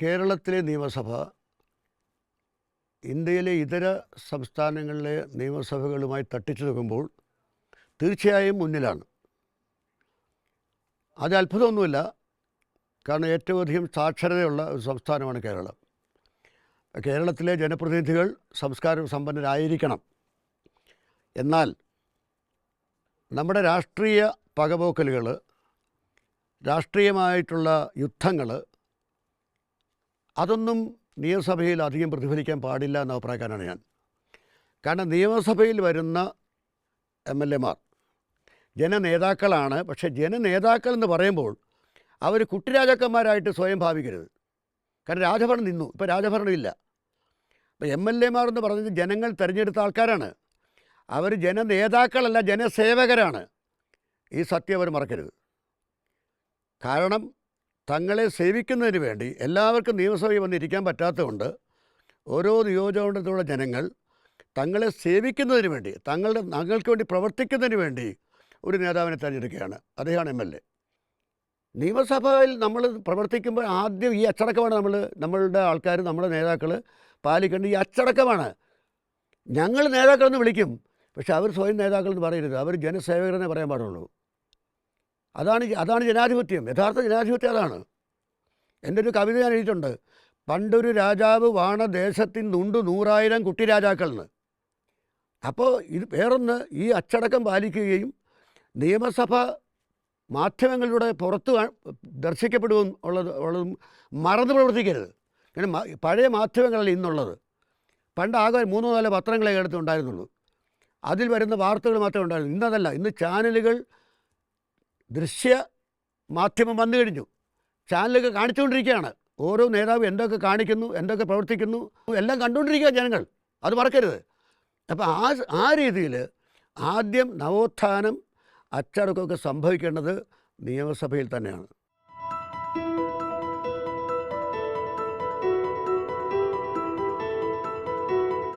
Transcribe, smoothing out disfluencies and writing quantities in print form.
കേരളത്തിലെ നിയമസഭ ഇന്ത്യയിലെ ഇതര സംസ്ഥാനങ്ങളിലെ നിയമസഭകളുമായി തട്ടിച്ചു നോക്കുമ്പോൾ തീർച്ചയായും മുന്നിലാണ്. അത് അത്ഭുതമൊന്നുമില്ല. കാരണം ഏറ്റവും അധികം സാക്ഷരതയുള്ള ഒരു സംസ്ഥാനമാണ് കേരളം. കേരളത്തിലെ ജനപ്രതിനിധികൾ സംസ്കാര സമ്പന്നരായിരിക്കണം. എന്നാൽ നമ്മുടെ രാഷ്ട്രീയ പകപോക്കലുകൾ, രാഷ്ട്രീയമായിട്ടുള്ള യുദ്ധങ്ങൾ, അതൊന്നും നിയമസഭയിൽ അധികം പ്രതിഫലിക്കാൻ പാടില്ല എന്ന അഭിപ്രായക്കാരാണ് ഞാൻ. കാരണം നിയമസഭയിൽ വരുന്ന MLA-മാർ ജനനേതാക്കളാണ്. പക്ഷേ ജനനേതാക്കൾ എന്ന് പറയുമ്പോൾ അവർ കുട്ടിരാജാക്കന്മാരായിട്ട് സ്വയം ഭാവിക്കരുത്. കാരണം രാജഭരണം നിന്നു, ഇപ്പോൾ രാജഭരണമില്ല. ഇപ്പോൾ MLA-മാർ എന്ന് പറഞ്ഞത് ജനങ്ങൾ തിരഞ്ഞെടുത്ത ആൾക്കാരാണ്. അവർ ജനനേതാക്കളല്ല, ജനസേവകരാണ്. ഈ സത്യം അവർ മറക്കരുത്. കാരണം തങ്ങളെ സേവിക്കുന്നതിന് വേണ്ടി എല്ലാവർക്കും നിയമസഭയിൽ വന്നിരിക്കാൻ പറ്റാത്തതുകൊണ്ട് ഓരോ നിയോജകമണ്ഡലത്തിലുള്ള ജനങ്ങൾ തങ്ങളെ സേവിക്കുന്നതിന് വേണ്ടി, തങ്ങൾക്ക് വേണ്ടി പ്രവർത്തിക്കുന്നതിന് വേണ്ടി ഒരു നേതാവിനെ തിരഞ്ഞെടുക്കുകയാണ്. അദ്ദേഹമാണ് MLA. നിയമസഭയിൽ നമ്മൾ പ്രവർത്തിക്കുമ്പോൾ ആദ്യം ഈ അച്ചടക്കമാണ് നമ്മളുടെ ആൾക്കാർ, നമ്മുടെ നേതാക്കൾ പാലിക്കേണ്ട ഈ അച്ചടക്കമാണ്. ഞങ്ങൾ നേതാക്കളെന്ന് വിളിക്കും, പക്ഷെ അവർ സ്വയം നേതാക്കളെന്ന് പറയരുത്. അവർ ജനസേവകരെന്നേ പറയാൻ പാടുള്ളൂ. അതാണ് ജനാധിപത്യം. യഥാർത്ഥ ജനാധിപത്യം അതാണ്. എൻ്റെ ഒരു കവിത ഞാൻ എഴുതിയിട്ടുണ്ട്. പണ്ടൊരു രാജാവ് വാണ ദേശത്തിനുണ്ട് 100,000 കുട്ടിരാജാക്കളെന്ന്. അപ്പോൾ ഇത് വേറൊന്ന്, ഈ അച്ചടക്കം പാലിക്കുകയും നിയമസഭ മാധ്യമങ്ങളിലൂടെ പുറത്ത് ദർശിക്കപ്പെടുകയും ഉള്ളതും മറന്ന് പ്രവർത്തിക്കരുത്. കാരണം പഴയ മാധ്യമങ്ങളല്ല ഇന്നുള്ളത്. പണ്ട് ആകെ 3-4 പത്രങ്ങളെ അടുത്ത് ഉണ്ടായിരുന്നുള്ളൂ. അതിൽ വരുന്ന വാർത്തകൾ മാത്രമേ ഉണ്ടായിരുന്നു. ഇന്നതല്ല. ഇന്ന് ചാനലുകൾ, ദൃശ്യ മാധ്യമം വന്നു കഴിഞ്ഞു. ചാനലൊക്കെ കാണിച്ചുകൊണ്ടിരിക്കുകയാണ്. ഓരോ നേതാവ് എന്തൊക്കെ കാണിക്കുന്നു, എന്തൊക്കെ പ്രവർത്തിക്കുന്നു, എല്ലാം കണ്ടുകൊണ്ടിരിക്കുക ജനങ്ങൾ. അത് മറക്കരുത്. അപ്പോൾ ആ രീതിയിൽ ആദ്യം നവോത്ഥാനം, അച്ചടക്കമൊക്കെ സംഭവിക്കേണ്ടത് നിയമസഭയിൽ തന്നെയാണ്.